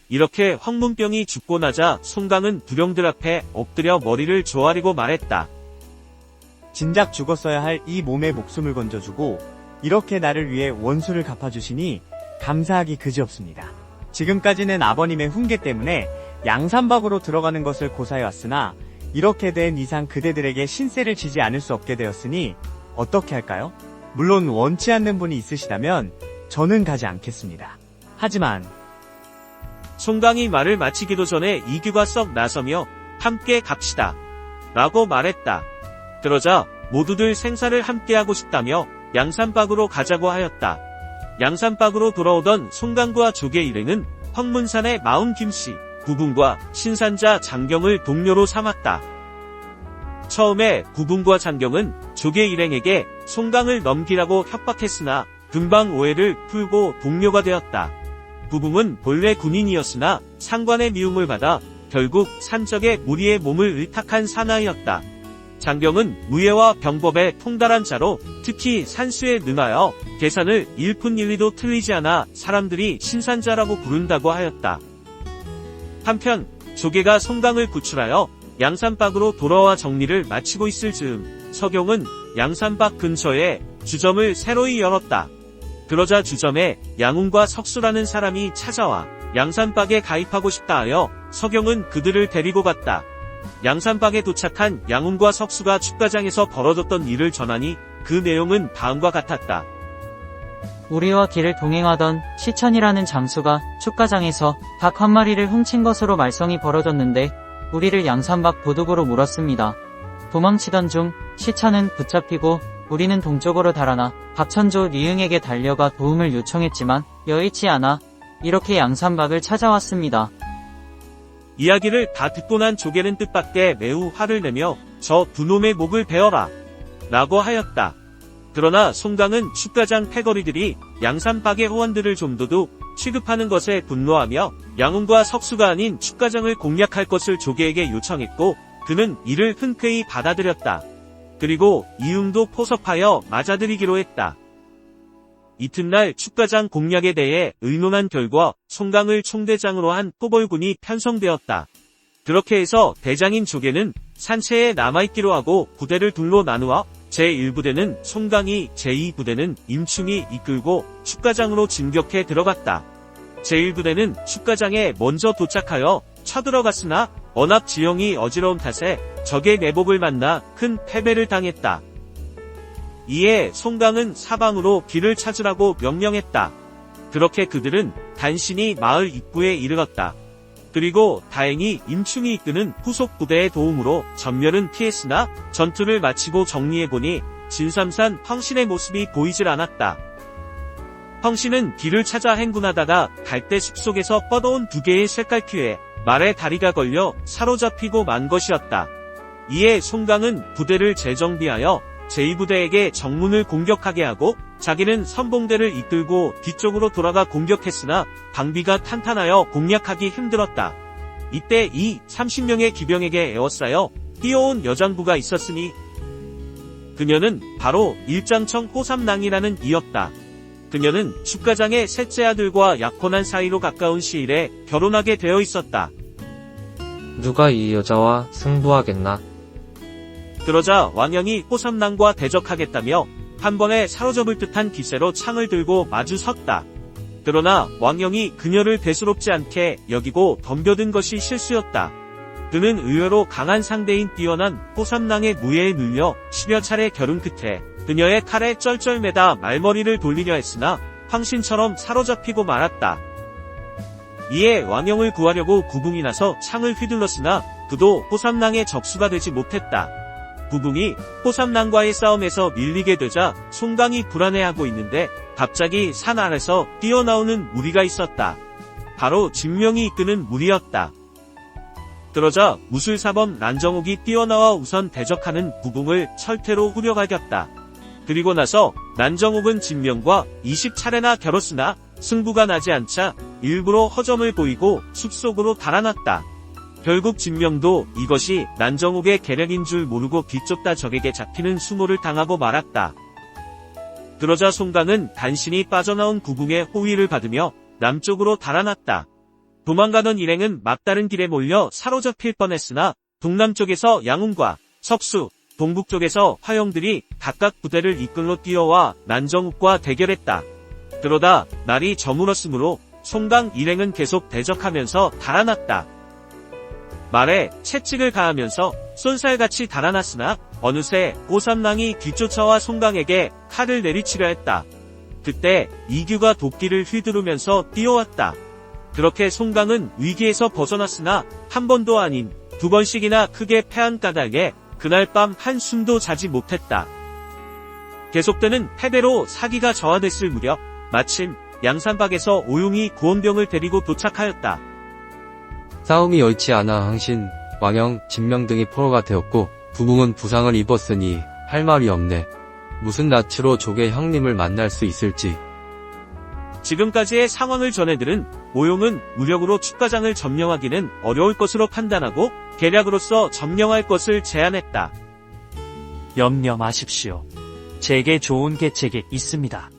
이렇게 황문병이 죽고 나자 송강은 두령들 앞에 엎드려 머리를 조아리고 말했다. 진작 죽었어야 할 이 몸에 목숨을 건져주고 이렇게 나를 위해 원수를 갚아주시니 감사하기 그지없습니다. 지금까지는 아버님의 훈계 때문에 양산박으로 들어가는 것을 고사해왔으나 이렇게 된 이상 그대들에게 신세를 지지 않을 수 없게 되었으니 어떻게 할까요? 물론 원치 않는 분이 있으시다면 저는 가지 않겠습니다. 하지만 송강이 말을 마치기도 전에 이규가 썩 나서며 함께 갑시다 라고 말했다. 그러자 모두들 생사를 함께하고 싶다며 양산박으로 가자고 하였다. 양산박으로 돌아오던 송강과 조계 일행은 황문산의 마운 김씨, 구분과 신산자 장경을 동료로 삼았다. 처음에 구분과 장경은 조계 일행에게 송강을 넘기라고 협박했으나 금방 오해를 풀고 동료가 되었다. 구분은 본래 군인이었으나 상관의 미움을 받아 결국 산적의 무리의 몸을 의탁한 사나이였다. 장경은 무예와 병법에 통달한 자로 특히 산수에 능하여 계산을 1푼 1리도 틀리지 않아 사람들이 신산자라고 부른다고 하였다. 한편 조계가 송강을 구출하여 양산박으로 돌아와 정리를 마치고 있을 즈음 서경은 양산박 근처에 주점을 새로이 열었다. 그러자 주점에 양훈과 석수라는 사람이 찾아와 양산박에 가입하고 싶다 하여 서경은 그들을 데리고 갔다. 양산박에 도착한 양훈과 석수가 축가장에서 벌어졌던 일을 전하니 그 내용은 다음과 같았다. 우리와 길을 동행하던 시천이라는 장수가 축가장에서 닭 한 마리를 훔친 것으로 말썽이 벌어졌는데 우리를 양산박 도둑으로 물었습니다. 도망치던 중 시천은 붙잡히고 우리는 동쪽으로 달아나 박천조 리응에게 달려가 도움을 요청했지만 여의치 않아 이렇게 양산박을 찾아왔습니다. 이야기를 다 듣고 난 조계는 뜻밖의 매우 화를 내며 저 두 놈의 목을 베어라 라고 하였다. 그러나 송강은 축가장 패거리들이 양산박의 호원들을 좀도둑 취급하는 것에 분노하며 양훈과 석수가 아닌 축가장을 공략할 것을 조계에게 요청했고 그는 이를 흔쾌히 받아들였다. 그리고 이응도 포섭하여 맞아들이기로 했다. 이튿날 축가장 공략에 대해 의논한 결과 송강을 총대장으로 한 토벌군이 편성되었다. 그렇게 해서 대장인 조계는 산채에 남아있기로 하고 부대를 둘로 나누어 제1부대는 송강이, 제2부대는 임충이 이끌고 축가장으로 진격해 들어갔다. 제1부대는 축가장에 먼저 도착하여 쳐들어갔으나 워낙 지형이 어지러운 탓에 적의 내복을 만나 큰 패배를 당했다. 이에 송강은 사방으로 길을 찾으라고 명령했다. 그렇게 그들은 간신히 마을 입구에 이르렀다. 그리고 다행히 임충이 이끄는 후속 부대의 도움으로 전멸은 피했으나 전투를 마치고 정리해보니 진삼산 황신의 모습이 보이질 않았다. 황신은 길을 찾아 행군하다가 갈대 숲속에서 뻗어온 두 개의 쇳갈퀴에 말의 다리가 걸려 사로잡히고 만 것이었다. 이에 송강은 부대를 재정비하여 제2부대에게 정문을 공격하게 하고 자기는 선봉대를 이끌고 뒤쪽으로 돌아가 공격했으나 방비가 탄탄하여 공략하기 힘들었다. 이때 이 30명의 기병에게 에워싸여 뛰어온 여장부가 있었으니 그녀는 바로 일장청 호삼낭이라는 이였다. 그녀는 축가장의 셋째 아들과 약혼한 사이로 가까운 시일에 결혼하게 되어 있었다. 누가 이 여자와 승부하겠나? 그러자 왕영이 호삼낭과 대적하겠다며 한 번에 사로잡을 듯한 기세로 창을 들고 마주 섰다. 그러나 왕영이 그녀를 대수롭지 않게 여기고 덤벼든 것이 실수였다. 그는 의외로 강한 상대인 뛰어난 호삼낭의 무예에 눌려 10여 차례 겨룬 끝에 그녀의 칼에 쩔쩔매다 말머리를 돌리려 했으나 황신처럼 사로잡히고 말았다. 이에 왕영을 구하려고 구붕이 나서 창을 휘둘렀으나 그도 호삼낭의 적수가 되지 못했다. 구붕이 호삼낭과의 싸움에서 밀리게 되자 송강이 불안해하고 있는데 갑자기 산 아래서 뛰어나오는 무리가 있었다. 바로 진명이 이끄는 무리였다. 그러자 무술사범 난정옥이 뛰어나와 우선 대적하는 구붕을 철퇴로 후려갈겼다. 그리고 나서 난정옥은 진명과 20차례나 겨뤘으나 승부가 나지 않자 일부러 허점을 보이고 숲속으로 달아났다. 결국 진명도 이것이 난정옥의 계략인 줄 모르고 비좁다 적에게 잡히는 수모를 당하고 말았다. 그러자 송강은 간신히 빠져나온 구붕의 호위를 받으며 남쪽으로 달아났다. 도망가던 일행은 막다른 길에 몰려 사로잡힐 뻔했으나 동남쪽에서 양훈과 석수, 동북쪽에서 화영들이 각각 부대를 이끌러 뛰어와 난정욱과 대결했다. 그러다 날이 저물었으므로 송강 일행은 계속 대적하면서 달아났다. 말에 채찍을 가하면서 쏜살같이 달아났으나 어느새 오삼랑이 뒤쫓아와 송강에게 칼을 내리치려 했다. 그때 이규가 도끼를 휘두르면서 뛰어왔다. 그렇게 송강은 위기에서 벗어났으나 한 번도 아닌 두 번씩이나 크게 패한 까닭에 그날 밤 한숨도 자지 못했다. 계속되는 패배로 사기가 저하됐을 무렵 마침 양산박에서 오용이 구원병을 데리고 도착하였다. 싸움이 여의치 않아 항신, 왕영, 진명 등이 포로가 되었고 부궁은 부상을 입었으니 할 말이 없네. 무슨 낯으로 조개 형님을 만날 수 있을지. 지금까지의 상황을 전해들은 오용은 무력으로 축가장을 점령하기는 어려울 것으로 판단하고 계략으로서 점령할 것을 제안했다. 염려 마십시오. 제게 좋은 계책이 있습니다.